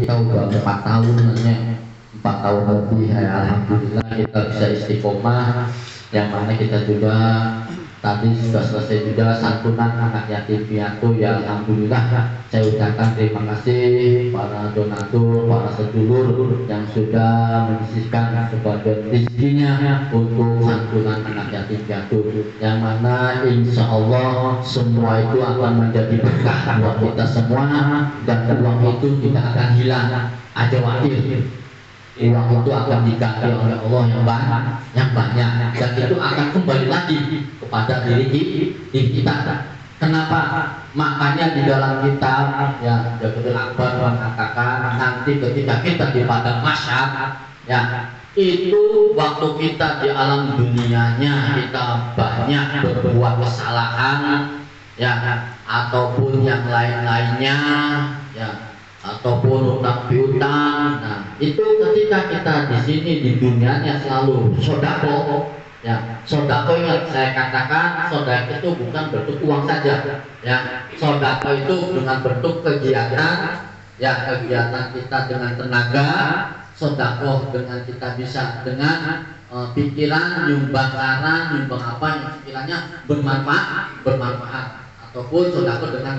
kita udah 4 tahun nanya 4 tahun lebih ya, alhamdulillah kita bisa istiqomah, yang mana kita juga tadi sudah selesai juga santunan anak yatim piatu ya, alhamdulillah saya ucapkan terima kasih para donatur, para sedulur yang sudah menyisihkan sebagian rezekinya untuk santunan anak yatim piatu, yang mana insya Allah semua itu akan menjadi berkah buat kita semua, dan uang itu tidak akan hilang aja wakil. Uang itu akan diganti oleh Allah yang banyak, dan itu akan kembali lagi kepada diri kita. Kenapa? Makanya di dalam kitab ya Jabir Akbar mengatakan nanti ketika kita di padang mahsyar ya, itu waktu kita di alam dunianya kita banyak berbuat kesalahan ya, ataupun yang lain-lainnya ya, ataupun utang piutang. Nah, itu ketika kita di sini di dunianya selalu sodako. Ya, sodako ingat saya katakan, sodako itu bukan bentuk uang saja. Ya, sodako itu dengan bentuk kegiatan. Ya, kegiatan kita dengan tenaga. Sodako dengan kita bisa dengan pikiran, nyumbang saran, nyumbang apa yang sekiranya bermanfaat. Ataupun sodako dengan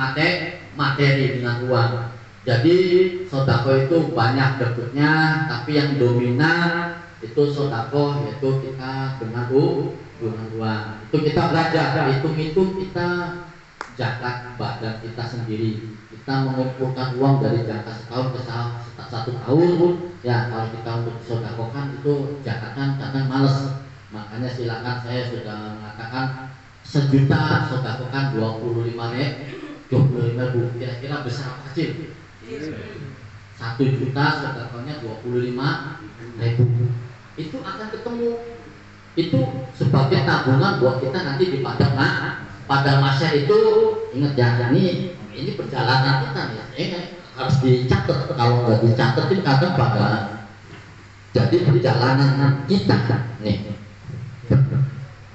materi dengan uang. Jadi sodako itu banyak bentuknya, tapi yang dominan itu sodako, yaitu kita dengan uang. Itu kita belajar, hitung-hitung kita zakat badan kita sendiri. Kita mengumpulkan uang dari jangka setahun ke 1 tahun. Ya, kalau kita untuk sodakokan itu zakatkan kadang males. Makanya silakan, saya sudah mengatakan 1 juta sodakokan 25.000, kira-kira besar apa kecil? 1 juta sodakonya 25.000. Itu akan ketemu. Itu sebagai tabungan buat kita nanti di padang mahsyar itu. Ingat ya, ini perjalanan kita ya. Harus dicatat. Kalau nggak dicatat itu kadang bakalan. Jadi perjalanan kita nih.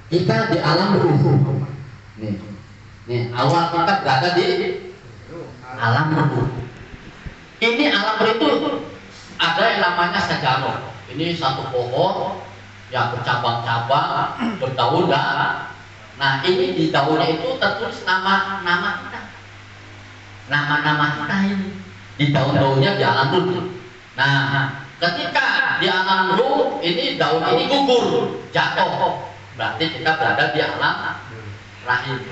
Kita di alam ruh. Nih awal kita berada di alam ruh. Ini alam itu ada yang namanya sejarah. Ini satu pohon yang bercabang-cabang, berdaun. Nah, ini di daunnya itu tertulis nama-nama kita. Nama-nama kita ini di daun-daunnya di alam ruh. Nah, ketika di alam ruh ini daun ini gugur, jatuh, berarti kita berada di alam rahim.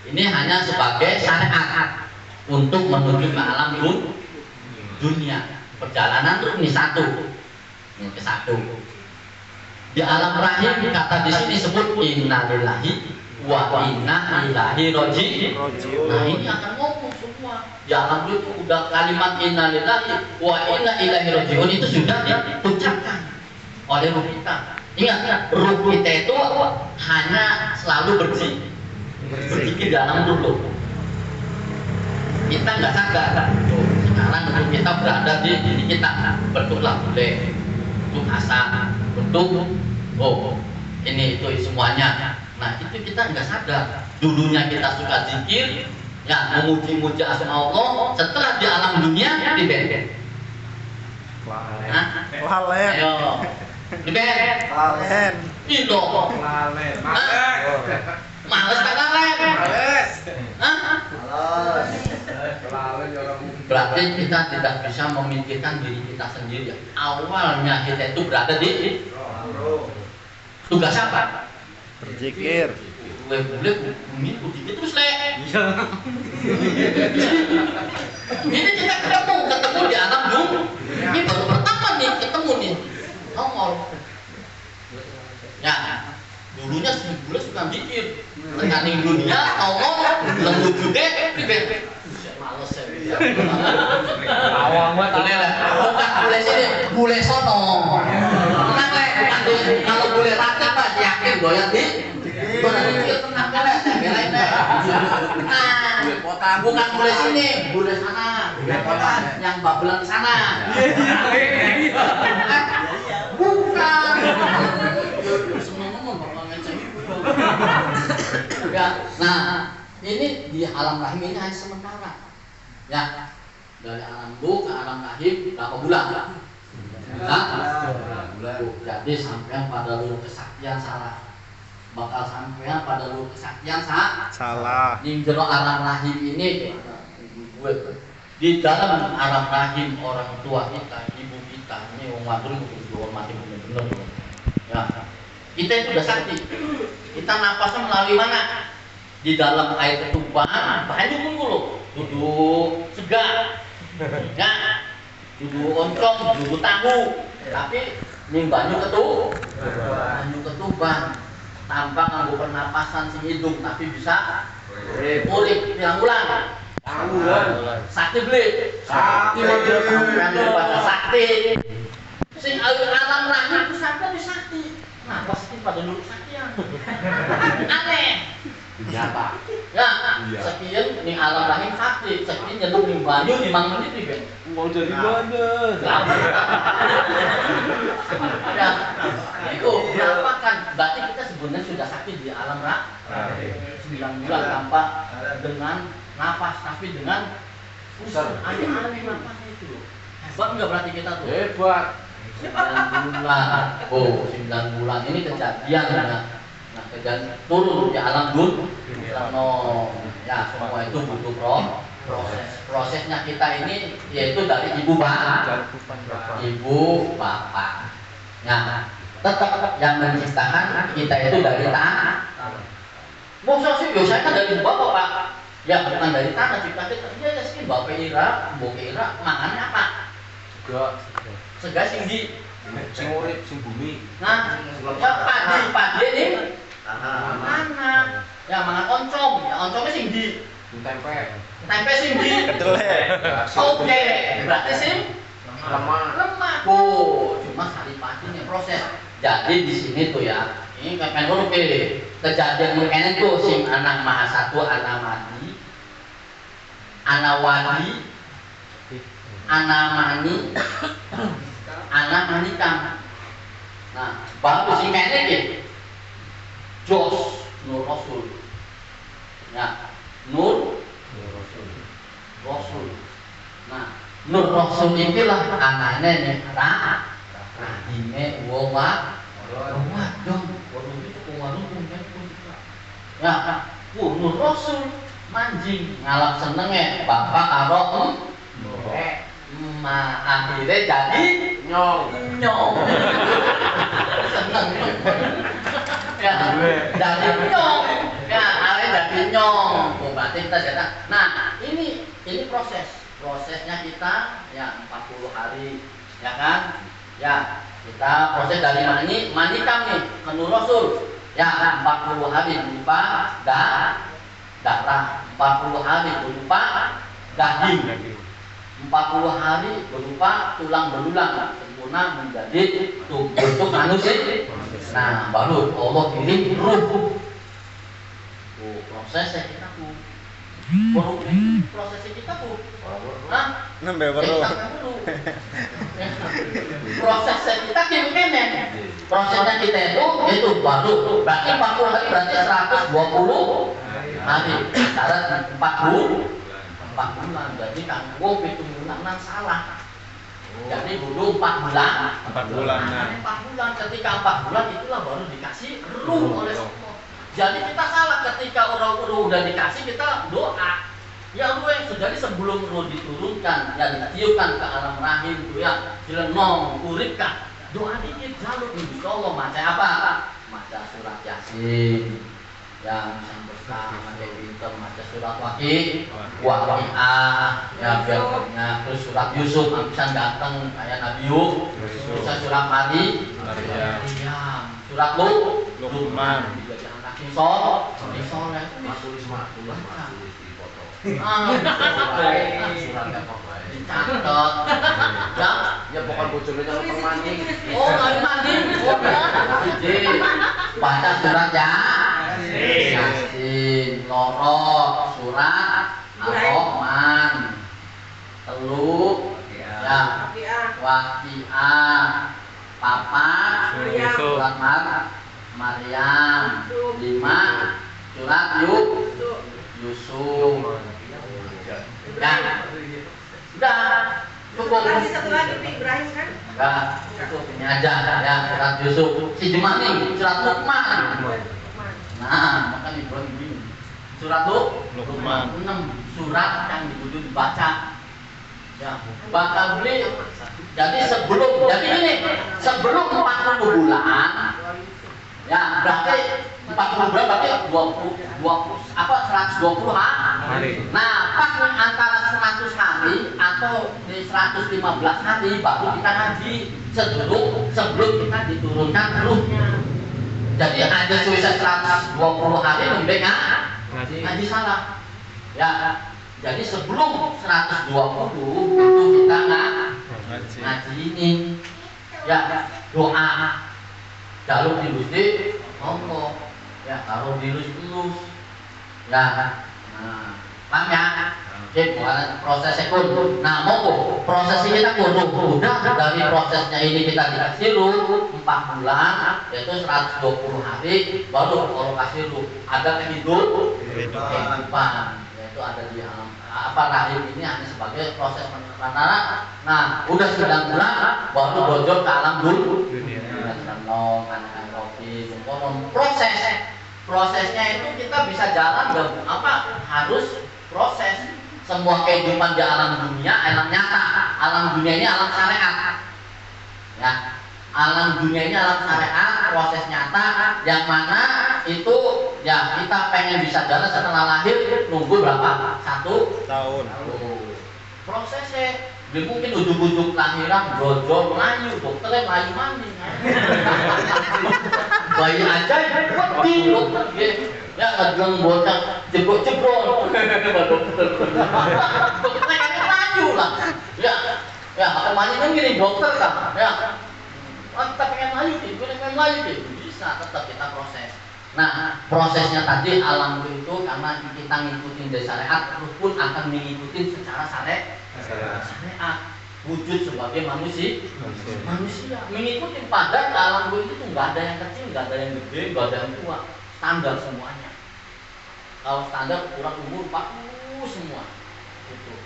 Ini hanya sebagai syariat untuk menuju ke alam dunia. Perjalanan itu ini satu. Di alam rahim kata di sini sebut innalillahi wa inna ilaihi raji'un. Nah, ini akan ngomong semua. Di alam itu udah kalimat innalillahi wa inna ilaihi raji'un itu sudah diucapkan oleh ruh kita. Ingat, ruh kita itu hanya selalu berzikir di alam ruh. Kita nggak sadar. Sekarang bentuk kita berada di diri kita, bentuklah bule, bentuk asa, bentuk ini itu semuanya. Nah, itu kita nggak sadar. Dulunya kita suka zikir, ya memuji-muji asma Allah. Setelah di alam dunia dibet. Lalen. Ayo, dibet. Lalen. Itu. Lalen. Males tak lalen? Males. Berarti kita tidak bisa memikirkan diri kita sendiri. Awalnya kita itu berada di tugas apa? Berzikir. Boleh mengikuti terus le. Ini kita ketemu di alam dunia. Ini baru pertama nih ketemu nih. Nongol. Ya, dulunya sebulan suka mikir. Tekaning dunia, Allah, lembut juga, ribet. Males saya. Awang banget. Boleh lah. Boleh sini, boleh sono. Tenang le. Kalau boleh rata pak, yakin goyang di. Tenang le, saya belain le. Bukan boleh sini, boleh sana. Bukan yang babelan di sana. Bukan. Ya, nah ini di alam rahim ini hanya sementara. Ya, dari alam ruh ke alam rahim berapa bulan? Nah, jadi sampean pada lur kesaktian salah, bakal sampean pada lur kesaktian Salah. Ning jero alam rahim ini di dalam alam rahim orang tua kita, ibu kita, ini wong wadon kudu dihormati bener-bener. Ya, kita itu udah sakti. Kita napasnya melalui mana? Di dalam air ketuban, banyak mulu. Duduk segar, ya, duduk oncom, duduk tahu. Tapi ning banyu ketuban, tanpa nganggo pernapasan sing hidung, tapi bisa urip pirang bulan. Sakti beli, sakti pada sakti. Sing alam rahim itu sampai di sakti. Nah, pasti pada dulu saktian. Aneh. Nyata. Ya, sekian ning alam rahim sakti, sekian nyentuh ning banyu 5 menit iki. Mau jadi badan. Ya, itu berapa kan? Berarti kita sebenarnya sudah sakti di alam rahim. 9 bulan tanpa dengan nafas, tapi dengan pusar aneh-aneh nafasnya itu loh. Hebat enggak berarti kita tuh? Hebat. 9 bulan. Oh, 9 bulan ini kejadian ya. Nah, kejadian turun di alam no, ya semua itu butuh prosesnya kita ini yaitu dari ibu bapak. Nah, tetap yang menciptakan kita itu dari tanah. Maksudnya sih, saya kan dari bapak pak. Ya bukan dari tanah cipta kita. Ya sih bapak ira, mangannya apa? Sega singgi. Sing urip, sing bumi. Nah, ya padi ini mana? Ya mangan oncom, ya oncomnya singgi. Tempe singgi. Kedelai. Oke, berarti sing Lemah. Oh, cuma saripatinya proses. Jadi di sini tuh ya, ini kayak ngono kejadian mungkin tuh sing anak maha satu, anak mati, anak wadi, anak mani, anak manikam. Nah, baru sing kene iki Jos Nur Rasul. Ya, Nur Rasul. Nah, Nur Rasul inilah anaknya nih rahime wong wadon. Ya, Nur Rasul manjing ngalap senenge bapak karo akhirnya jadi nyong seneng ya dari nyong ya awalnya dari nyong berarti kita jadi nah ini prosesnya kita ya 40 hari ya kan ya kita proses dari manikam nih ke Nur Rasul ya 40 hari berupa darah 40 hari berupa daging 40 hari berupa tulang belulang sempurna menjadi bentuk manusia. Nah, baru Allah kirim ruh. Oh, prosesnya kita tuh. Prosesnya kita tuh. Hah? Nembe weruh. Prosesnya kita kene. Prosesnya kita itu baru berarti 40 hari berarti 120 hari. Syarat 4 bulan, jadi kanggo pitunggulan salah. Jadi dulu 4 bulan. 4 bulan. 4 bulan, ketika 4 bulan itulah baru dikasih ruh oleh Allah. Jadi kita salah ketika orang udah dikasih kita doa. Ya ruh yang sudah sebelum ruh diturunkan, ya ditiupkan ke alam rahim itu ya, dilenong, uripkan. Doa dikit jalur insya Allah maca apa? Maca surat Yasin. Yang bersama kayak pinter maca surat waqi'ah ya biarnya terus surat Yusuf ampisan ganteng kayak Nabi terus surat Maryam surat Luqman jadi anak soleh tulis dicatat ya pokoknya bojone jangan permandi mandi jadi baca surat Yasin loro surat Ar-Rahman telu ya Waqi'ah papat surat Maryam 5 surat Yusuf ya udah cukup. Satu lagi Pi Ibrahim kan? Enggak, cukup ini aja ya surat Yusuf. Si Jemani surat Luqman. Nah, makanya Ibrahim bingung. Surat Luqman 6 surat yang dikudu dibaca. Ya, bakal beli. Jadi ini sebelum 40 bulan ya berarti 40 bulan berarti 120 hari. Nah, pas antara 100 hari atau di 115 hari baru kita ngaji sebelum kita diturunkan ruhnya. Jadi ada tulisan 120 hari lebih ngaji salah. Ya, jadi sebelum 120 itu kita ngaji ini. Ya, doa jalur dilus monggo. Ya, taruh dilus-lus. Ya, nah, paham ya? Oke, prosesnya kun. Nah, monggo prosesnya kita kun. Udah dari prosesnya ini kita dikasih ruh 4 bulan, yaitu 120 hari, baru kalau kasih ruh ada kehidupan, yaitu ada di alam rahim ini hanya sebagai proses penanaman. Nah, udah 9 bulan, baru bocor ke alam dunia. Prosesnya itu kita bisa jalan harus proses. Semua kehidupan di alam dunia, alam nyata. Alam dunia ini alam syariat. Ya, alam dunia ini alam syariat, proses nyata yang mana itu ya kita pengen bisa jalan setelah lahir nunggu berapa? 1 tahun. Prosesnya dia mungkin ujuk-ujuk lahiran brojol Melayu, dokternya Melayu mandi. Bayi aja wedi dokter ya ngedeng bocah jebrol. Dokternya kan Melayu lah. Ya apa mandi kan gini dokter kan. Ya. Kita pengen Melayu deh. Bisa tetap kita proses. Nah, prosesnya tadi alam itu karena kita ngikutin dari syariat, pun akan mengikuti secara syariat wujud sebagai manusia mengikuti pada alam itu nggak ada yang kecil, nggak ada yang gede, nggak ada yang tua, standar semuanya. Kalau standar kurang umur 40 semua itu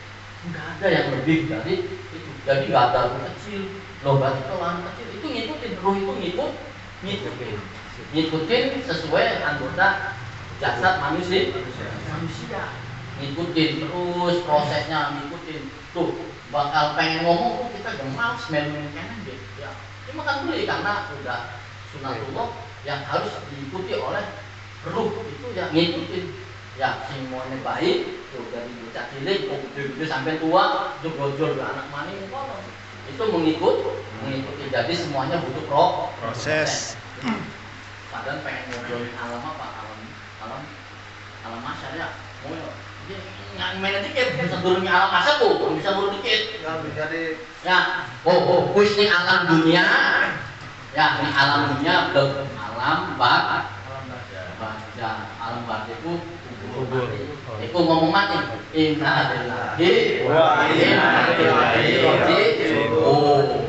nggak ada yang lebih dari itu. Jadi nggak ada yang kecil, lomba itu orang kecil itu ngikutin ruh itu ngikutin sesuai anggota jasad manusia ngikutin terus prosesnya ngikutin tuh bakal pengen ngomong tuh kita gemal semen kanan deh ya cuma kan boleh karena udah sunatullah yang harus diikuti oleh ruh itu ya ngikutin ya semuanya baik tuh dari bocah cilik gede sampai tua jor anak mani itu mengikuti jadi semuanya butuh proses. Padahal pengen ngobrolin alam apa alam masyar ya nggak main dikit bisa turunnya alam masyar tuh bisa turun dikit ya kuis nih alam dunia ya ini alam dunia belum alam baja alam baja itu kubur itu ngomong mati inna lillahi wa inna ilaihi raji'un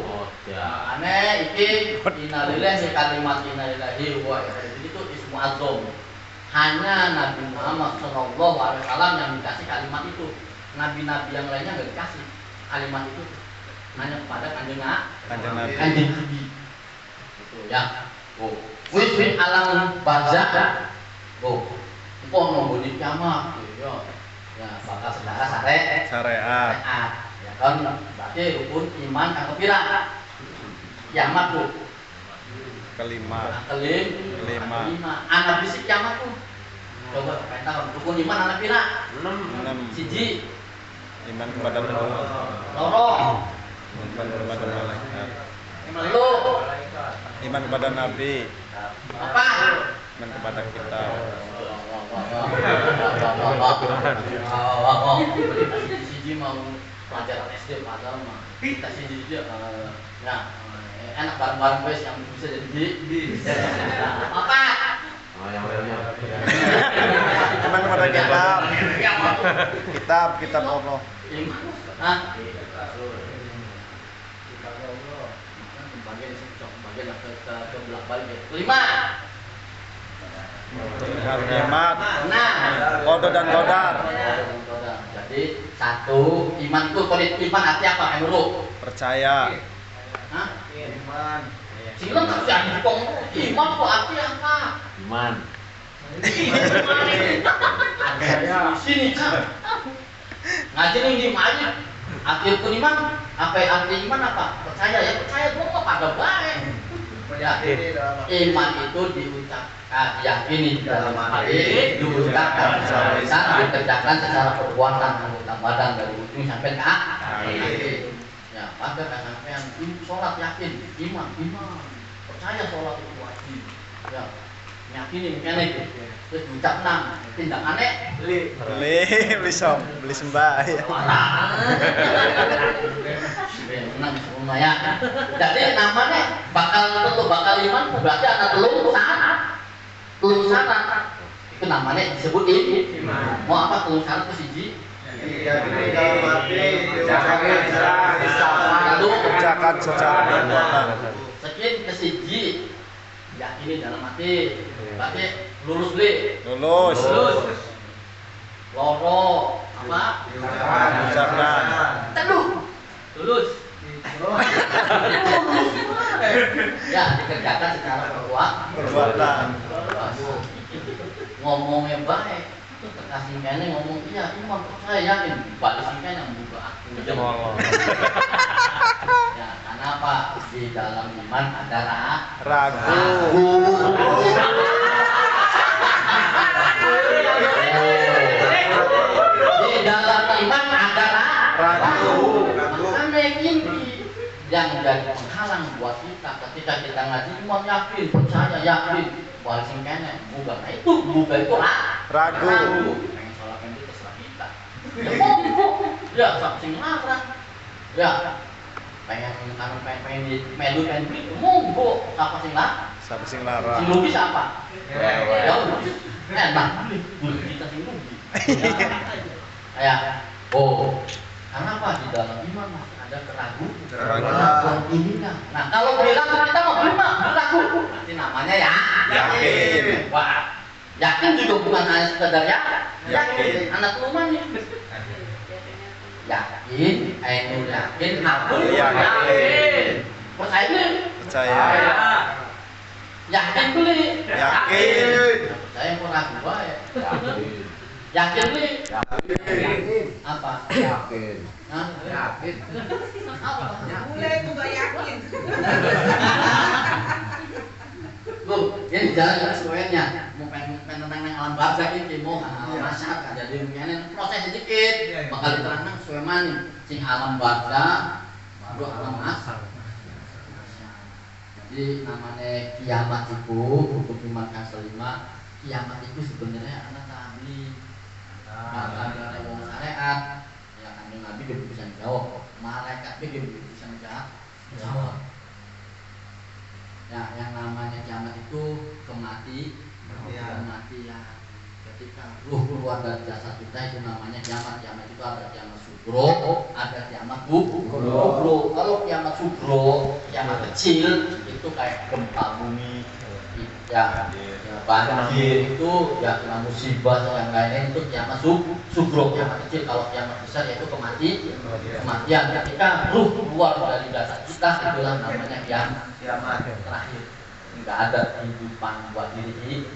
aneh iki innalillahi kalimat innalillahi wa itu ismu azam. Hanya Nabi Muhammad SAW yang dikasih kalimat itu. Nabi-nabi yang lainnya nggak dikasih kalimat itu. Hanya kepada kanjeng Nabi. Itu ya. Wis alam barzakh. Engko nunggu di kiamat ya bakal secara syariat. Ya kan berarti rukun iman kang kepira? Kiamat tuh kelima anak bisik kiamat tuh coba kata rukun iman anak pira 6 siji iman kepada Allah iman kepada malaikat iman kepada nabi apa iman kepada kita siji mau pelajaran SD padahal mah kita siji ya enak bareng-bareng guys yang bisa jadi apa? Yang lainnya. Cuman kepada kitab Allah. Ke belak balik. 5. Hemat. Qada dan qadar. Jadi Satu, iman itu iman artinya apa menurut? Percaya. Hah? Iman. Silang terus yang dikong iman itu artinya apa? Iman. Ada di sini kan? Ngaji nih di mana? Arti iman, apa arti iman apa? Percaya ya percaya dong apa pada baik. Ya, iman itu diucapkan, diyakini di dalam hati, diucapkan secara lisan, dikerjakan secara perbuatan anggota badan dari ujung sampai ke akhir. Ya, pada sampean sholat yakin, iman, percaya sholat itu wajib. Ya, yakini mekanik. Terus diucapkan tindakannya Beli sembahyang. menang semua ya. Jadi namanya bakal iman berarti ada telung syarat. Itu namanya disebut iman. Mau apa telung syarat itu siji? Kerjakan secara perbuatan. Sekian ke siji yakini dalam hati. Berarti lulus beli. Lulus. Loro apa? Ucapkan. Teduh. Lulus. Ya, dikerjakan secara Perbuatan. Ngomongnya baik. Kasih kene ngomong iya iman percaya yakin balik singkene yang buka aku. Ya, karena apa? Di dalam iman ada Ragu. Di dalam iman ada Ragu. Makanya ini yang jadi penghalang buat kita ketika kita ngaji iman yakin, percaya yakin, balik singkene buka. Nah itu buka itu Ragu. Pengen sholat itu terserah kita. Ya sing larang. Ya pengen melu itu monggo apa sing larang? Siapa sing Sing larang? rugi siapa? Ya rugi. Enak beli kita sing rugi. Ya. Oh. Karena apa di dalam iman ada keraguan ini kan. Nah kalau bilang kita mau ragu, berarti namanya ya Yakin. Wah, yakin juga bukan hanya sekedar yakin. Anak rumah nih. Yakin, ainul yakin, aku yakin. Percaya nih? Percaya. Yakin beli. Yakin. Percaya mau ragu ya. Yakin beli. Apa? Yakin. Hah? Yakin. Mulai aku gak yakin. Loh, ini jalan sesuainya. Mau pengen tentang alam barzakh ini mau alam masyarakat. Jadi mungkin proses sedikit bakal diterangkan sesuai mana sing alam barzakh baru alam masyarakat. Jadi namanya kiamat itu hukum iman kelima. Kiamat itu sebenarnya anak kami ada wong syariat ya kami nabi dia bisa jawab malaikat dia bisa jawab ya yang namanya kiamat itu kematian ketika ruh keluar dari jasad kita itu namanya kiamat itu ada kiamat sugro ada kiamat kubro kalau kiamat sugro kiamat kecil itu kayak gempa bumi ya banjir itu ya kena musibah yang lainnya itu kiamat sugro kiamat kecil. Kalau kiamat besar yaitu kematian ketika ruh keluar dari jasad kita itulah namanya kiamat terakhir. Nggak ada kehidupan buat diri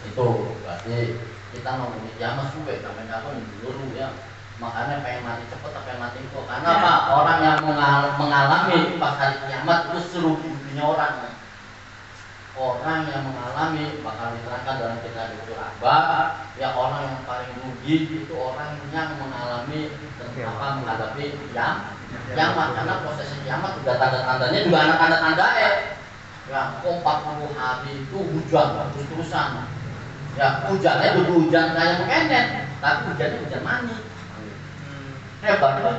itu berarti kita ngomongin kiamat suwe namanya apa dulu ya. Makanya pengen mati cepet tapi mati kok karena apa orang yang mengalami pas hari kiamat itu seluruh dunia orang yang mengalami bakal diterangkan dalam kitab Al-Aqbah ya orang yang paling rugi itu orang yang mengalami menghadapi kiamat karena proses kiamat sudah tanda-tandanya juga ada tanda-tanda ya 40 hari itu hujan terus-terusan ya hujannya itu hujan kayak mengenen tapi hujannya hujan mani hebat kan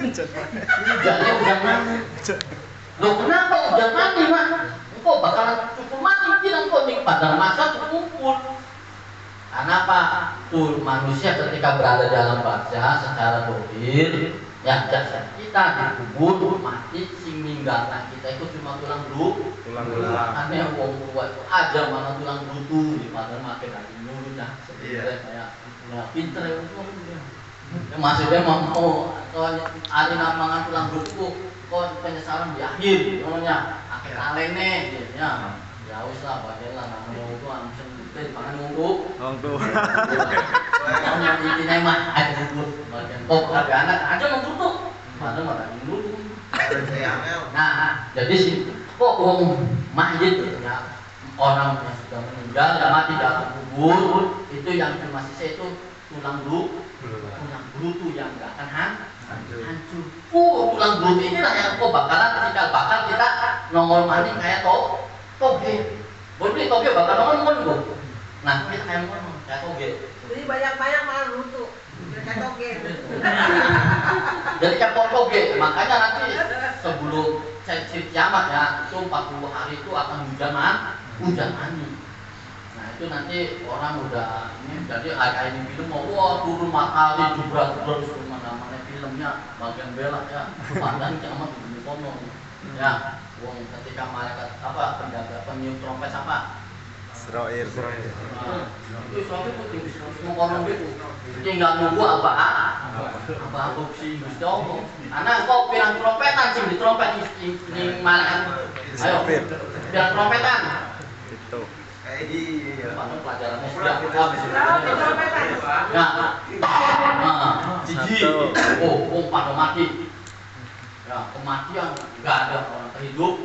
hujannya hujan mani loh kenapa hujan mani mah kok bakalan cukup mati tidak kok nih pada masa terkumpul karena apa tuh manusia ketika berada dalam barzakh secara dohir ya jasad kita dikubur mati sing ninggalkan kita itu cuma tulang aneh wong tua itu aja mana tulang belutu di pada makin lagi dulu dah sebenarnya kayak pinter ya Ya, maksudnya mau hari namangan tulang rusuk kok penyesalan di akhir namanya akhir alene gitu ya. Ya wis lah bagilah namanya itu langsung di pangan nunggu. Nunggu. Yang intinya mah ada nunggu bagian kok ada anak aja nunggu tuh. Mana malah nunggu. Nah, jadi sih kok mayit ya orang yang sudah meninggal dan mati dalam kubur itu yang cuma sisa itu tulang belutu yang nggak akan hancur. Tulang belutu inilah yang kok bakalan bakal kita nongol maning kayak toge. Boleh toge bakal nongol. Nah kita kayak nongol kayak toge. Jadi banyak-banyak malah lutu. Kayak toge. Jadi kayak toge. Makanya nanti sebelum kiamat ya itu 40 hari itu akan hujan mani. Nah itu nanti orang udah ini jadi kayak ini film mau wah turun matahari jubrat mana filmnya bagian bela ya padahal kiamat di kono ya wong ketika malaikat apa penjaga peniup trompet apa Israel. itu soalnya penting semua orang itu tinggal nunggu apa opsi Gusti Allah karena kok pirang trompetan sih di trompet ini malaikat ayo pirang trompetan Itu. Padahal pelajarannya sudah pada mati. Ya, kematian nggak ada orang terhidup.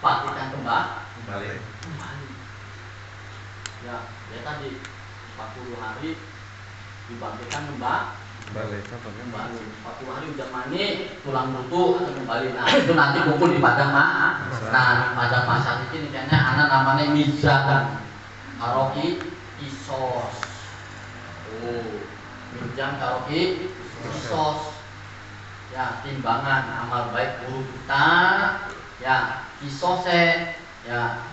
Dibangkitkan kembali. Ya, dia tadi 40 hari dibangkitkan kembali. 40 hari udah mani, tulang belutu akan kembali. Nah itu nanti kumpul di padang Nah padang masar ini kayaknya anak namanya mizan, karoki, isos. Mizan, karoki, isos. Ya timbangan amal baik buruk kita. Ya isose. Ya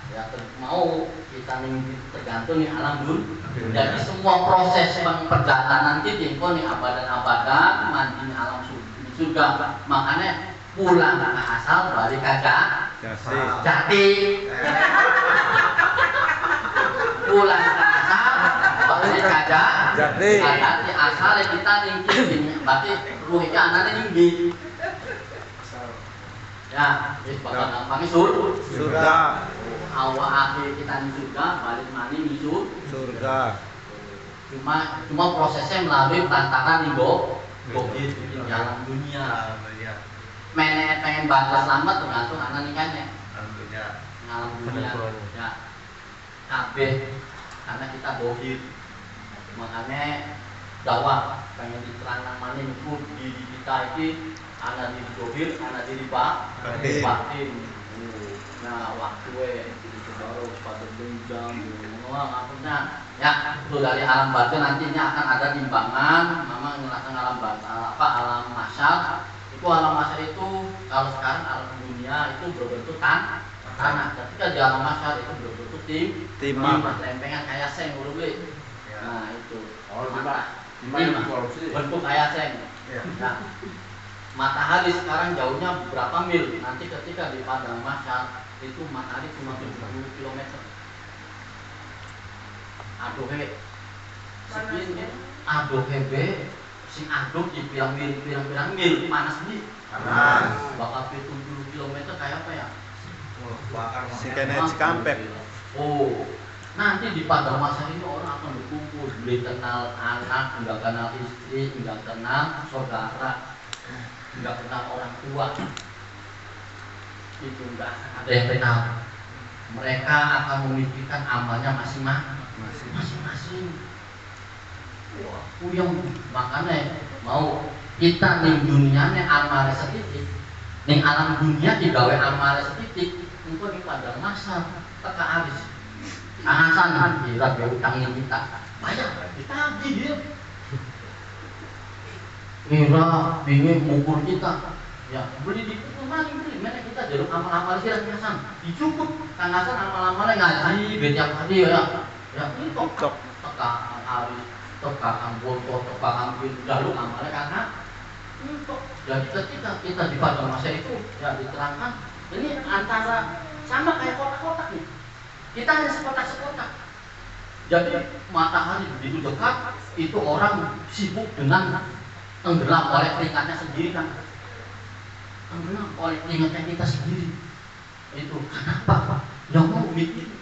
mau kita nih tergantung nih alam dulu. Jadi semua proses perjalanan kita nih abadan mandi alam surga. Makanya pulang ke asal balik aja jati. Pulang ke asal balik aja jati. Berarti asal kita tinggi. Berarti ruhnya anaknya tinggi. Ya, jadi bakal gampang surga. Awal akhir kita di surga, balik mani di surga. Cuma prosesnya melalui tantangan nih bogir di dalam dunia. Menek pengen bangga selamat tergantung anak nikahnya. Dalam dunia. Ya, kabeh karena kita bogir. Makanya dakwah pengen diterangkan mana ikut diri kita ini. Anak diri dohir, anak diri batin. Nah waktu itu baru pada benjang, ngapain? Ya itu dari alam batin nantinya akan ada timbangan. Mama ngelakukan alam batin alam masyar. Itu alam masyar itu kalau sekarang alam dunia itu berbentuk tanah. Ketika di alam masyar itu berbentuk timah, lempengan kayak seng beli. Nah itu. Timah bentuk kayak seng. Nah, matahari sekarang jauhnya berapa mil? Nanti ketika di padang mahsyar itu matahari cuma 70 km. Aduh sing aduh di pirang mil panas nih. Bakal 70 km kayak apa ya? Si kena Cikampek. Nanti di padang mahsyar ini orang akan berkumpul, beli kenal anak, enggak kenal istri, enggak kenal saudara. Enggak kenal orang tua itu enggak ada yang kenal. Mereka akan memikirkan amalnya masing-masing. Wah, puyeng makanya mau kita ning dunianya amal setitik, ning alam dunia digawe amal setitik, engko ning padang mahsyar teka aris. Ahasan kira utangnya kita. Bayar ditagih dia. Kira ingin mengukur kita, ya beli di mana kita jeruk amal-amal sih Hasan, dicukup Kang Hasan amal-amalnya ngaji setiap hari ya ini tok tekan hari tekan botol tekan jalur amalnya karena tok. Jadi ketika kita di padang mahsyar itu ya diterangkan ini antara sama kayak kotak-kotak nih, kita hanya sekotak-sekotak. Jadi matahari begitu dekat, itu orang sibuk dengan tenggelam oleh keringatnya sendiri kan. Tenggelam oleh keringatnya kita sendiri. Itu kenapa? Yang mau bikin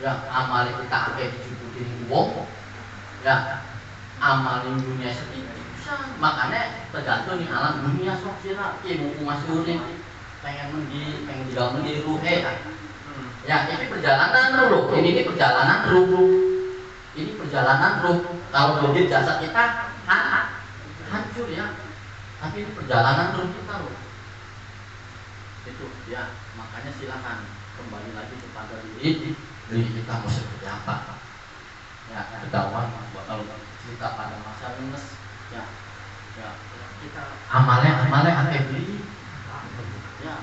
ya amal kita akeh dijubutin wong. Ya amal dunia sedikit bisa. Makanya tergantung nih alam dunia sok sira ilmu masih urip pengen digawe ruhe kan. Ya ini perjalanan ruh, ini perjalanan ruh. Ini perjalanan ruh. Kalau jadi jasad kita hancur ya. Tapi ini perjalanan ruh kita loh. Itu ya, makanya silakan kembali lagi kepada diri kita mau seperti apa. Ya, ketahuan kalau kita pada masa lemes ya kita amalnya akeh beli. Ya,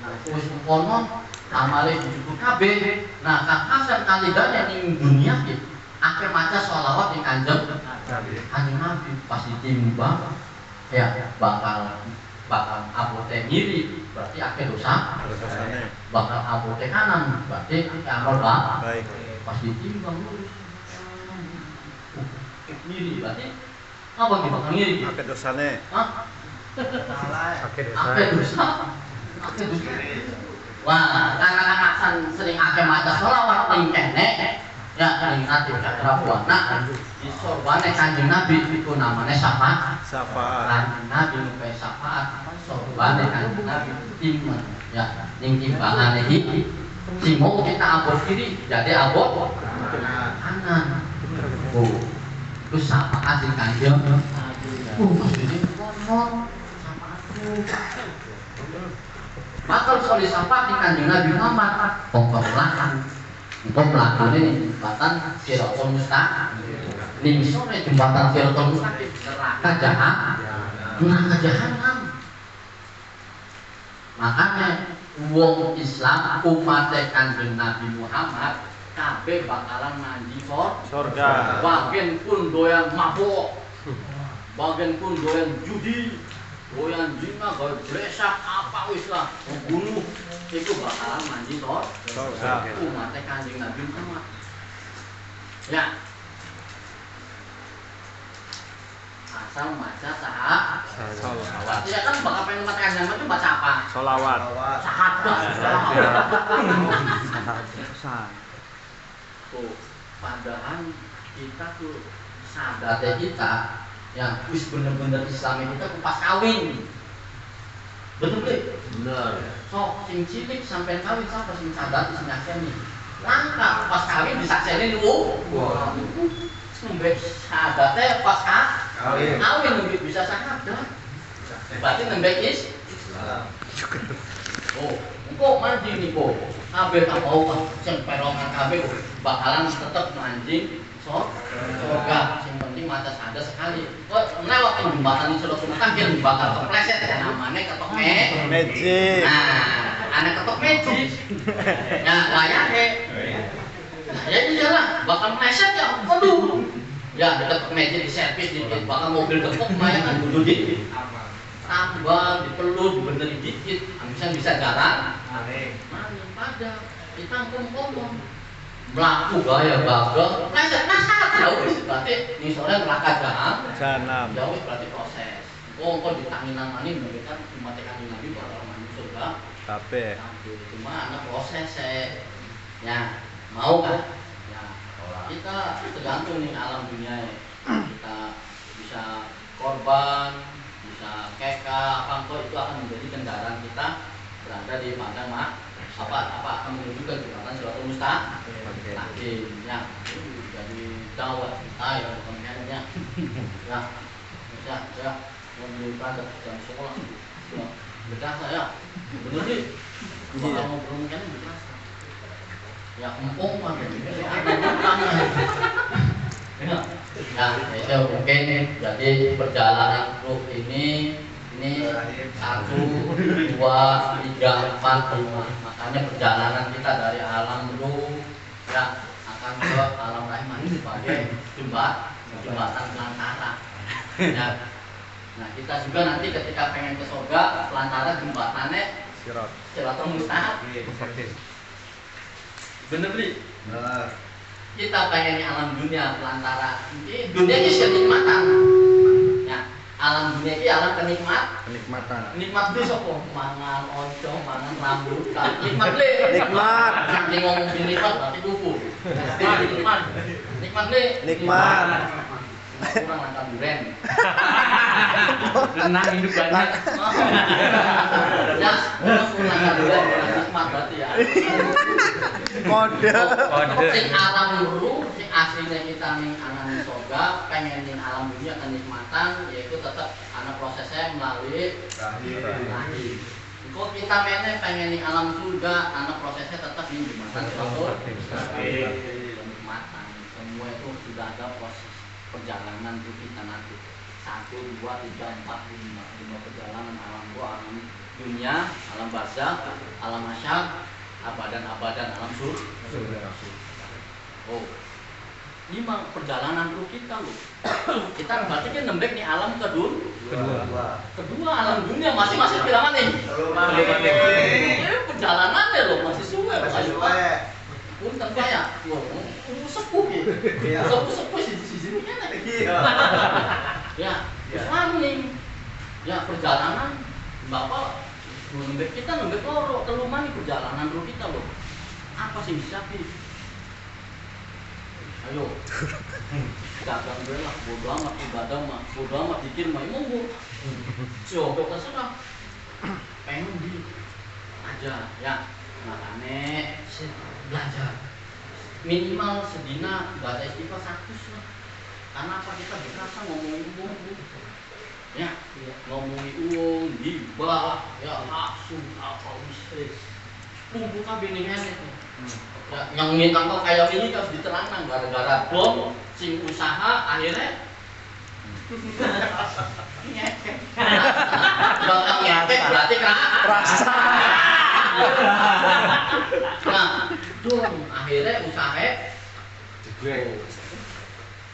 nah wis kono amale dijupuk kabeh. Nah, Kang Hasan kalidane ning dunia iki akeh maca sholawat ning Kanjeng Nabi pas ditimbang ya bakal abote ngiri berarti akeh dosa. Bakal abote kanan berarti amal baik. Pas ditimbang lurus. Ngiri berarti apa ki bakal ngiri? Akeh dosane. Hah? Akeh dosa. Wah, karena Kang Hasan sering akeh maca sholawat ning kene, ya ning ati cakra buana di sorbane Kanjeng Nabi itu namanya syafaat. Kanjeng Nabi nuke syafaat, sorbane Kanjeng Nabi timbang, ya ning timbangane iki sing mau kita abot kiri jadi abot kanan. Oh, itu syafaat sing Kanjeng. Maksudnya kono syafaatku. Bakal soal syafaat di Kanjeng Nabi Muhammad pokok melakukan jembatan Siratul Mustaqim. Ning sore jembatan Siratul Mustaqim neraka jahanam. Makanya wong Islam umat Kanjeng Nabi Muhammad kabeh bakalan mandi surga. Bagian pun doyan mabuk, bagian pun doyan judi, doyan zina, doyan blesak, apa wis lah, membunuh, itu bakalan mandi surga. Umat Kanjeng Nabi Muhammad. Ya. Asal maca sholawat. Ya kan bakal pengen umat Kanjeng Nabi baca apa? Sholawat. Sahabat. Tuh, padahal kita tuh sahabatnya kita yang wis bener-bener Islam kita tuh pas kawin. Betul belum? Bener. So, sing cilik sampai kawin sampai sing sahabat sing nyakseni. Langka pas kawin disakseni lu. Wah. Sampai sahabatnya pas kawin lebih bisa sahabat. Berarti nembek Islam. Oh, kok mandi nih kok? Kabeh tak mau sing perongan kabeh bakalan tetep manjing surga. Sing penting maca sada sekali. Kok lewat jembatan Siratul Mustaqim bakal kepleset ya namanya ketok magic. Nah, ana ketok magic. Ya, layake. Nah, ya iyalah bakal meleset ya. Aduh. Ya, ketok magic di servis dikit bakal mobil ketok maya kan kudu di tambah, dipelut, dibenerin dikit, bisa jalan. Pada kita ngomong melaku gaya gagal, masalah jauh berarti ini soalnya neraka jahanam. Jauh berarti proses. Kok ditanginan mani memberikan umat Kanjeng Nabi bakal masuk surga. Tapi cuma ada proses ya mau kan? Ya kita tergantung nih alam dunia. Kita bisa korban, bisa keka, apa itu akan menjadi kendaraan kita berada di padang apa akan menuju ke jembatan Siratul Mustaqim. Ya, jadi dakwah kita ya teman-temannya. Ya, menunjukkan jam sekolah. Bekas saya, bener sih. Kalau ngobrol mungkin bekas. Ya, empung kan. Ya, itu mungkin jadi perjalanan grup ini 1, 2, 3, 4, 5. Makanya perjalanan kita dari alam dulu ya akan ke alam rahman sebagai jembatan pelantara. Ya. Nah kita juga nanti ketika pengen ke surga pelantara jembatannya Siratul Mustaqim. Bener beli? Bener. kita pengen alam dunia pelantara ini dunia ini kenikmatan ya alam dunia ini alam kenikmatan nikmat beli sopo mangan ojo mangan rambutan nikmat beli Nikmat. nanti ngomong nikmat berarti kufu nikmat beli Nikmat. kurang langkah duren Tenang hidup banyak. ya kurang langkah duren nikmat berarti ya Kode. sing alam dulu sing aslinya kita ning alam surga pengenin alam dunia kenikmatan yaitu tetap karena prosesnya melalui lahir. Kok kita mainnya pengenin alam surga karena prosesnya tetap di kenikmatan kenikmatan semua itu sudah ada proses perjalanan tuh kita nanti 1, 2, 3, 4, 5 perjalanan alam gua alam dunia alam barzakh alam mahsyar abadan alam surga. Oh, ini mah perjalanan ruh kita loh. Kita berarti kan nembek nih alam kedua alam dunia masing-masing bilangan nih. Ini perjalanannya loh masih suwe. Punten saya, sepuh gitu. Sepuh di sini kan. Ya, Islam nih. Ya perjalanan Bapak kita nembek loro, teluman perjalanan dulu kita loh. Apa sih bisa sih? Ayo. Dagang gue lah, bodo amat ibadah mah, bodo amat dikir mah monggo. Coba terserah. Pengen di aja ya. Makane belajar. Minimal sedina baca istighfar 100 lah. Karena apa kita berasa ngomongin umum. Ya, ngomongin uang, hibah, ya langsung apa bisnis. Kumpul kabinnya itu. Ya, yang minta kau kayak ini harus diterangkan gara-gara bom, sing usaha akhirnya. Bakal ngepek berarti rasa. Nah, dong akhirnya usaha.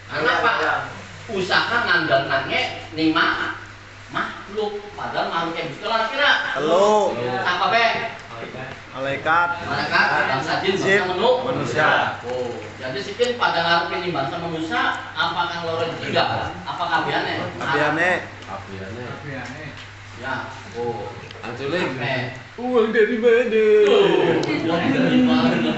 Karena apa? Usaha ngandalkannya ning makhluk padahal makhluk yang bisa lah kira Halo. apa be Malaikat. bangsa jin bangsa Manusia. Oh jadi sikin pada ngarepin bangsa manusia apakah loro tiga apakah biane ya oh Anculing. Uang dari mana? Uang dari mana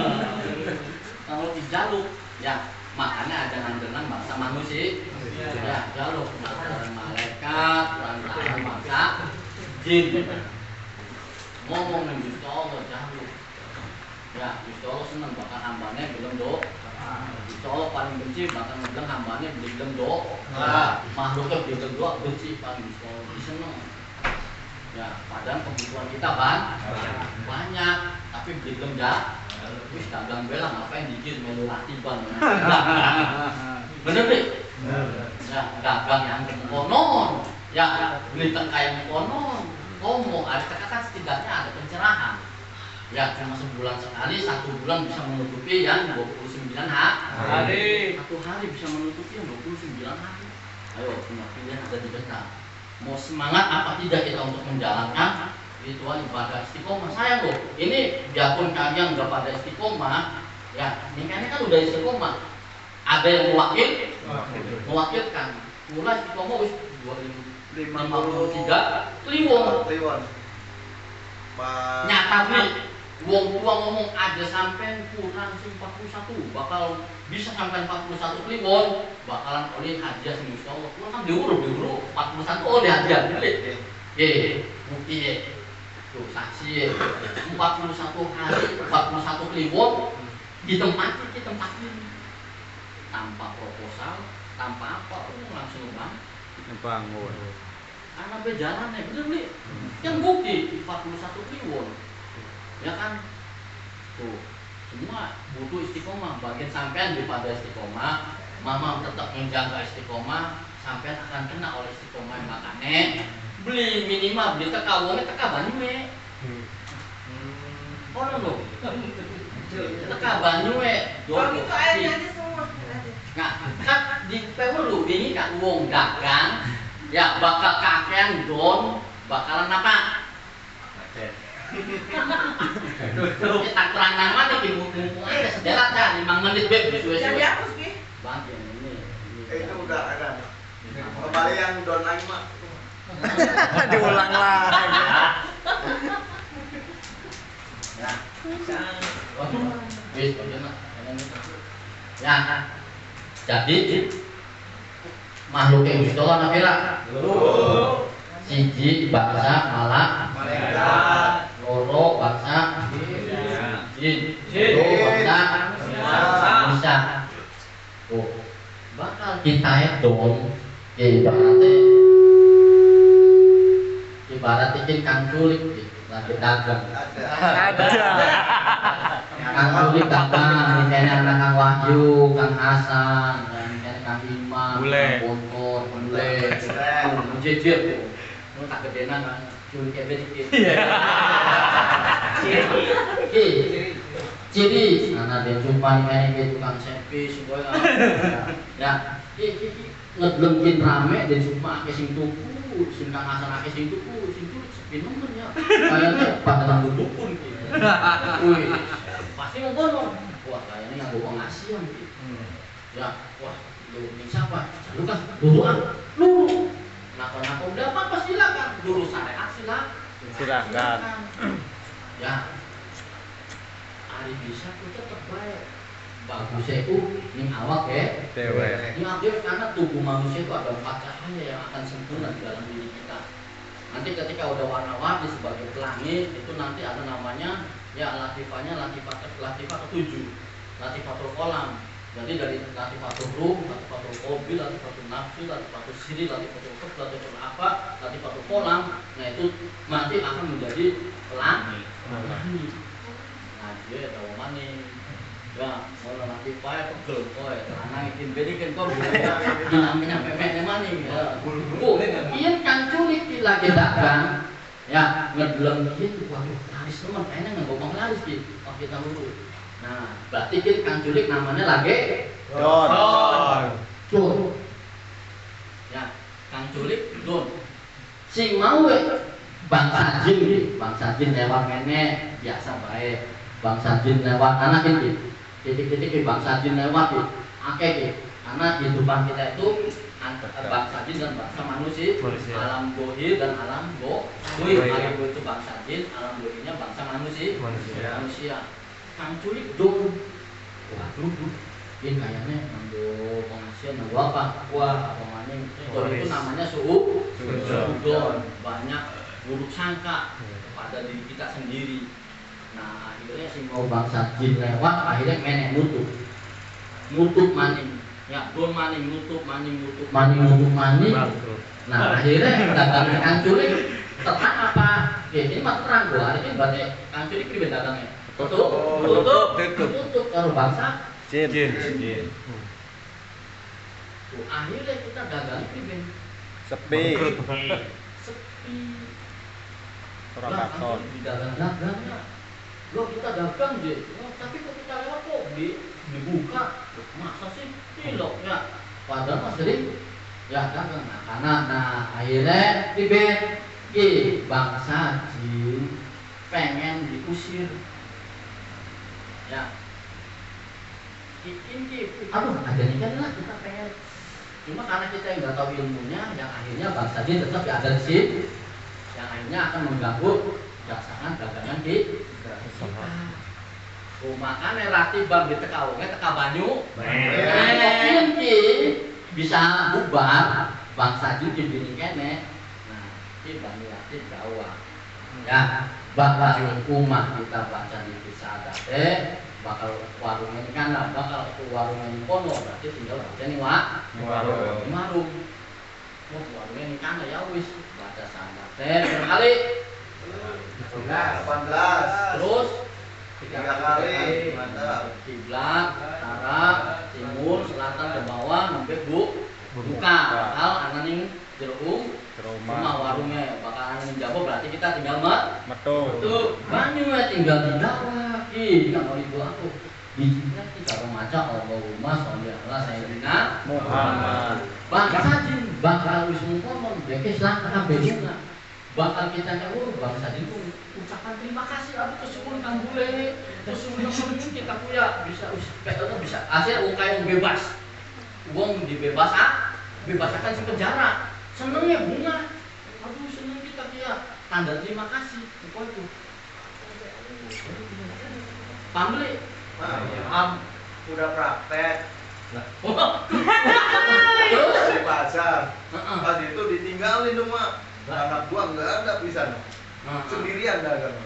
kalau dijaluk ya makanya ada ngandenan bangsa manusia ya jaluk lantaran malaikat lantaran bangsa jin ngomong nih Gusti Allah jaluk ya Gusti Allah seneng bakal hambanya belum do Gusti Allah paling benci bakal bilang hambanya belum do makhluknya belum do benci paling Gusti Allah seneng ya padahal kebutuhan kita banyak tapi belum ya wis dagang bela ngapain dikir melu latiban bener deh ya dagang yang konon ya beli kayak konon ngomong ada katakan setidaknya ada pencerahan ya cuma sebulan sekali 1 bulan bisa menutupi yang 29 hari 1 hari bisa menutupi yang 29 hari ayo punya pilihan ada di kita mau semangat apa tidak kita untuk menjalankan ritual ibadah istiqomah saya loh ini biarpun kalian nggak pada istiqomah ya ini kan udah istiqomah ada yang mewakilkan mulai istiqomah wis 2053 kliwon nyata nih wong tua ngomong aja sampai kurang 41 bakal bisa sampai 41 kliwon bakalan oleh hadiah sing Gusti Allah kan diurut 41 oleh hadiah beli bukti tuh saksi 41 hari 41 kliwon ditempatin tanpa proposal tanpa apa langsung Bangun. karena berjalannya bener nih yang bukti 41 kliwon ya kan tuh semua butuh istiqomah bagian sampean daripada istiqomah mama tetap menjaga istiqomah sampean akan kena oleh istiqomah makanya beli minimal beli teka wongnya teka banyu ono lho teka banyu Kalau gitu air jadi semua. nah kan di perlu ini kan wong dagang ya bakal kakean don bakalan apa Tak terang nama nih mumpung aja sederet ya 5 menit beb Jadi suwe-suwe. hapus Ki. Bagian ini. Itu udah ada. Kembali yang down lagi mak. Diulang lagi. Ya. Waduh. Wis bagaimana? Ya. Jadi makhluk yang Gusti Allah nafila. Siji bangsa malak, loro bangsa jin, loro bangsa manusia. Oh, bakal kita hitung ibaratnya kang culik lagi dagang. Kang culik dagang, ini anak Kang Wahyu, Kang Hasan, ini Kang Imam, Bule. Kang Bontor, Bule, Jejir. Mau tak gedenan kan, culik kayak dikit. Ciri, anak dia jumpa nih kayak tukang servis, semua ya, ngedlengkin rame dan cuma ke sing tuku, sing Kang Hasan ke sing tuku sepi nomornya. Kayaknya pada dukun gitu. Wih, pasti ngono. Wah, kayaknya nganggo pengasihan gitu. Ya, wah, lu bisa Pak. Lu kan duluan. Lu. Napa-napa udah apa silakan. Dulu syariat silakan. Ya. Hari bisa tuh tetep baik. Bagusnya itu ning awak ya. Dewe. Ini aktif karena tubuh manusia itu ada 4 cahaya yang akan sempurna di dalam diri kita. Nanti ketika udah warna-warni sebagai pelangi itu nanti ada namanya ya latifahnya latifah ke-7, latifatul kolam. Jadi dari latifatul ruh, latifatul qabil, latifatul nafsu, latifatul siri, latifatul hub, latifatul apa, latifatul kolam. Nah itu nanti akan menjadi pelangi. Nah dia tahu mana? Ya, kalau nanti payah pegel, koy, karena ingin berikan kau namanya pepeknya mana ya? Oh, iya kan culik lagi dagang, ya ngedeleng gitu, waduh laris teman, kayaknya nggak ngomong laris gitu, oh kita lurus. Nah, berarti kan culik namanya lagi Don. Ya, kang culik Don. Si mau bangsa jin lewat nenek biasa baik, bangsa jin lewat anak ini. Titik-titik bangsa jin lewat akeh karena kehidupan kita itu bangsa jin dan bangsa manusia. Alam gohir dan alam gohir. Alam gohir itu bangsa jin, alam gohirnya bangsa manusia. Kang culik dong. Waduh, ini kayaknya nanggo pengasihan nanggo apa? Wah, apa maning? Itu namanya suudon. Banyak buruk sangka pada diri kita sendiri. Nah akhirnya si mau bangsa jin lewat akhirnya menek nutup maning ya don maning nutup maning. Nah akhirnya dagangan kang culik terang apa ini mah terang gua ini berarti kang culik ini dagangnya tutup kalau bangsa Jin. Akhirnya kita dagang ini Sepi. Orang katon di dagang-dagangnya. Loh kita dagang deh, tapi kok kita lewat kok dibuka, masa sih tilok ya, padahal mas sering ya dagang. Nah karena akhirnya bangsa jin pengen diusir, ya, aduh ada nih kan lah kita pengen, cuma karena kita yang nggak tahu ilmunya, yang akhirnya bangsa jin tetap ada di sini, yang akhirnya akan mengganggu pelaksanaan dagangan kita. Makanya rati bang di teka banyu, mungkin bisa bubar bangsa jin gini kene. Nah, ini banyu rati bawah. Ya, bakal umat kita baca di kisah date, bakal warung ini kan, bakal warung ini kono, berarti tinggal baca nih warung. Warungnya ini kan ya wis baca sadate berkali. 18. Terus 3 kali. Mantap. Kiblat, utara, timur, selatan, ke bawah, sampai buka. Bakal ananing jeruk, rumah warungnya bakal ananing jabo, berarti kita tinggal metu. Banyu ya tinggal di bawah. Kalau ibu aku bijinya kita remaja Allahumma sholli ala sayyidina Muhammad. Bangsa jin bakal wis mungkon dekes langkah benunga. bakal kita nyawa bangsa itu ucapan terima kasih aku kesumun kang bule kesumun kita punya bisa hasil uang kayak bebas uang dibebas bebaskan si penjara senengnya bunga aduh seneng kita dia tanda terima kasih itu pambeli udah praktek terus di pasar pas itu ditinggalin dong mak anak gua nggak ada pisan sendirian dagang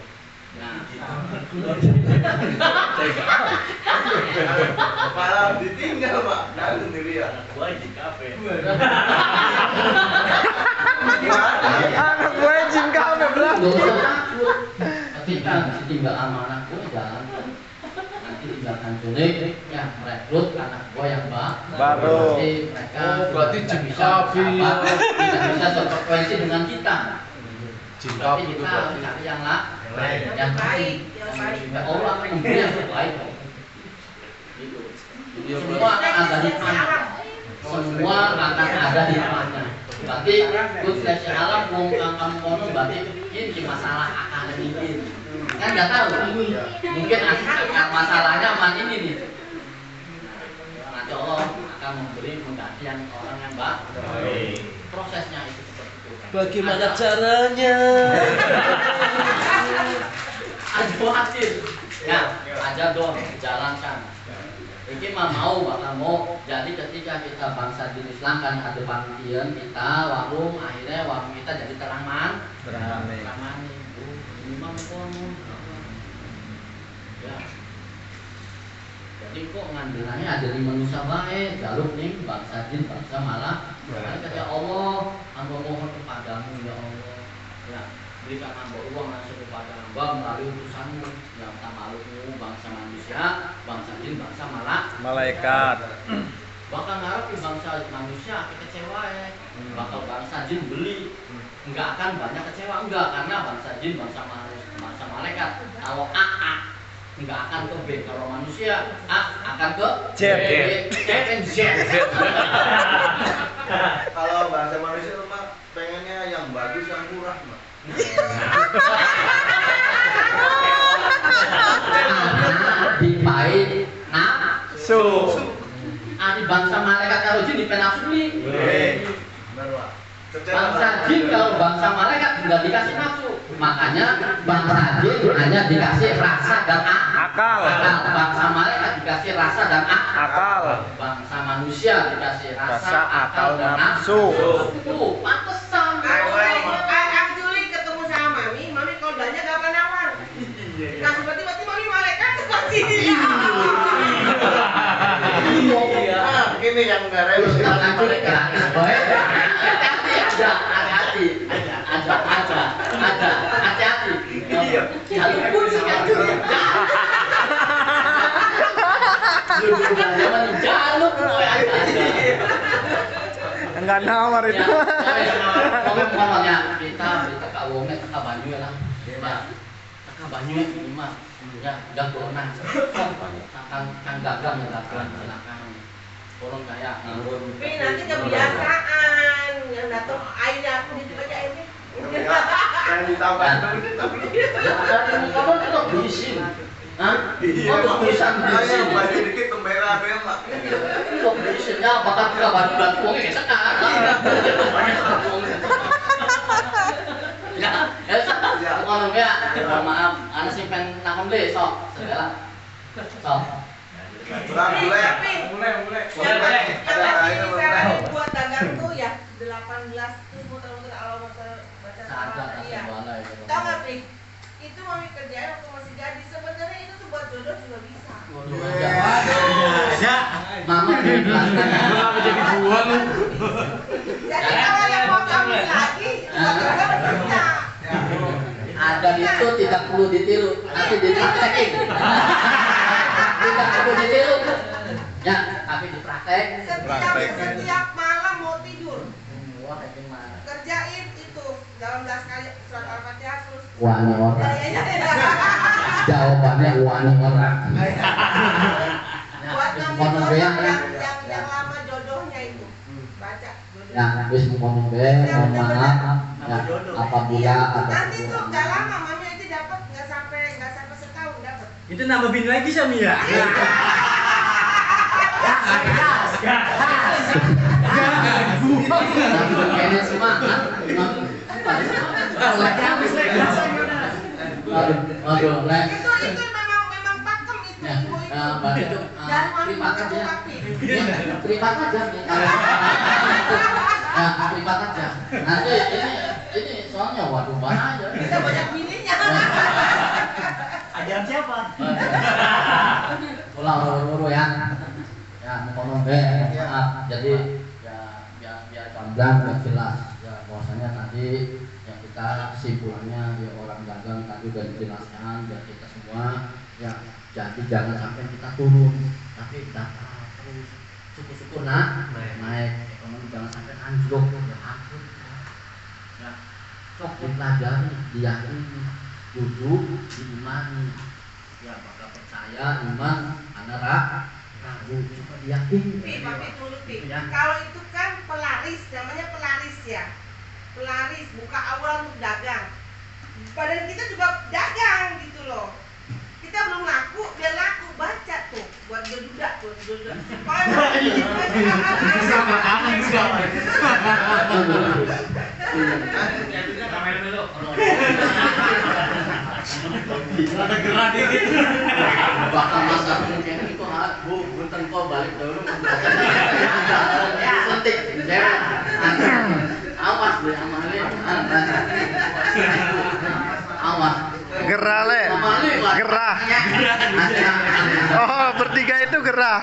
malah ditinggal mak dagang sendirian Gua di kafe. Anak gue jin kafe bro. nggak usah takut ketika tinggal sama anak gue jalan nanti tinggalkan culik ya merekrut anak gue yang Baru. berarti mereka berarti tidak jin bisa kafe. tidak bisa sefrekuensi dengan kita Jin berarti kafe itu kita berarti. cari yang yang baik, yang baik. ya Allah memberi yang terbaik gitu. Iya, Semua akan ada hikmahnya semua akan ada hikmahnya berarti good seleksi alam wong kang kono berarti ini masalah akan ini kan nggak tahu mungkin akar masalahnya aman ini nih nanti Allah akan memberi mengganti yang orang yang baik prosesnya itu seperti itu Bagaimana caranya? advokatif ya aja dong jalankan ini mah mau jadi ketika kita bangsa di Islam kan ada pantian kita warung akhirnya warung kita jadi terang mani ini mah kono ya jadi kok ngandelanya ada di manusia baik jaluk nih bangsa jin bangsa malah kata Allah hamba mohon kepadamu ya Allah ya berikan hamba uang langsung kepada hamba melalui utusanmu yang tak makhlukmu bangsa manusia bangsa jin bangsa Malaikat. bakal ngarep di bangsa manusia kecewa ya bakal bangsa jin beli enggak akan banyak kecewa enggak karena bangsa jin bangsa manusia bangsa malaikat kalau A enggak akan ke B kalau manusia A akan ke Z. Z. kalau bahasa manusia tuh mak pengennya yang bagus yang murah mak Dipahit Su. di bangsa malaikat kalau jin dipenafsu beli benar mak bangsa jin kalau bangsa malaikat tidak dikasih nafsu makanya bangsa jin hanya dikasih rasa dan Akal. bangsa malaikat dikasih rasa dan Akal. bangsa manusia dikasih rasa Rasa, akal, dan nafsu. tuh pantesan Actually ketemu sama Mami kalau belanja gak pernah nawar. Dikasih berarti Mami malaikat seperti dia. iya ini yang nggak rela hati-hati Iya. kalau pun sih kan jaluk Enggak nawar itu. ngomongnya kita teka wongnya teka banyu lah teka banyu ini mah udah corona kan gagal silakan tolong kayak Tapi nanti kebiasaan yang datang airnya aku itu aja airnya. yang ditambah kamu tetap bisin kok bisa bisin baju dikit tembera ada mak kok bisin ya bakal kita bantu uangnya kayak sekarang ya ngomong ya maaf anak simpen nakon deh sok segala sok berat boleh Mulai. Yang tadi buat dagang tuh ya 18 tuh muter-muter alamat baca ada sama iya. balai Tahu nggak Prik? Itu Mami kerjain waktu masih jadi. Sebenarnya itu tuh buat jodoh juga bisa. mama menjelaskan Kenapa jadi gua lu? Jadi kalau yang mau kawin lagi, jodoh bisa. ada itu tidak perlu ditiru nanti dipraktekin tidak perlu ditiru ya tapi dipraktek Setiap malam mau tidur wah itu mah kerjain itu 18 kali surat Al-Fatihah terus wani orang gayanya jawabannya wani orang buat ngomong ngambil ya yang lama jodohnya itu baca jodoh. ya habis ngomong be mohon maaf ya apabila ada Nanti tuh nggak lama mami nanti dapat nggak sampai setahun dapat. Itu nambah bini lagi sih Mi ya. kayaknya semangat aduh Itu memang pakem itu ya, ibu itu. berarti itu Dan mami privat cukup aja papi. privat aja ya privat aja nanti ini soalnya waduh bahaya Kita banyak bininya. Ajaran siapa? ulang ya ngomong maaf jadi ya biar gamblang biar jelas ya bahwasanya tadi yang kita kesimpulannya ya orang gagal tadi udah dijelaskan biar kita semua ya jadi jangan sampai kita turun tapi dapat terus syukur-syukur naik ekonomi jangan sampai anjlok ya takut ya sok dipelajari diyakini duduk diimani ya bakal percaya iman anak ragu coba diyakini Papi turut Pi. Ya. Kalau itu kan pelaris, namanya pelaris ya. Pelaris buka awal untuk dagang. Badan kita juga dagang gitu loh. Kita belum laku, biar laku baca tuh buat gedudak tuh. Ada gerak dikit. bakal masa mungkin itu bu bunten kok balik dulu sentik awas deh amalnya awas Gerah gerah. Oh, bertiga itu gerah.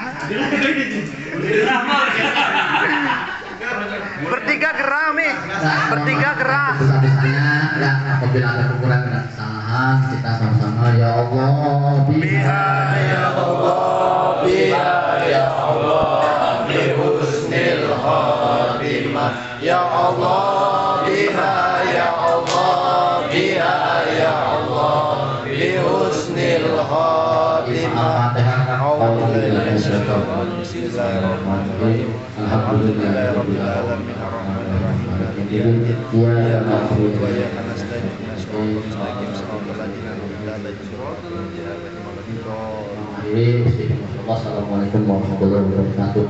Bertiga gerah, Mi. Bertiga gerah. Bisa-bisanya ya apabila ada kekurangan dan kesalahan kita sama-sama ya Allah Biha ya Allah, biha ya Allah, bi husnil khatimah. Ya Allah, biha ya Allah, biha ya Allah, bi husnil khatimah. Bismillahirrahmanirrahim. Alhamdulillahirabbil alamin arrahmanir rahim maliki yaumiddin. Iyyaka na'budu wa iyyaka nasta'in ihdinas siratal mustaqim siratal ladzina an'amta 'alaihim ghairil maghdubi 'alaihim waladdallin. Assalamualaikum warahmatullahi wabarakatuh.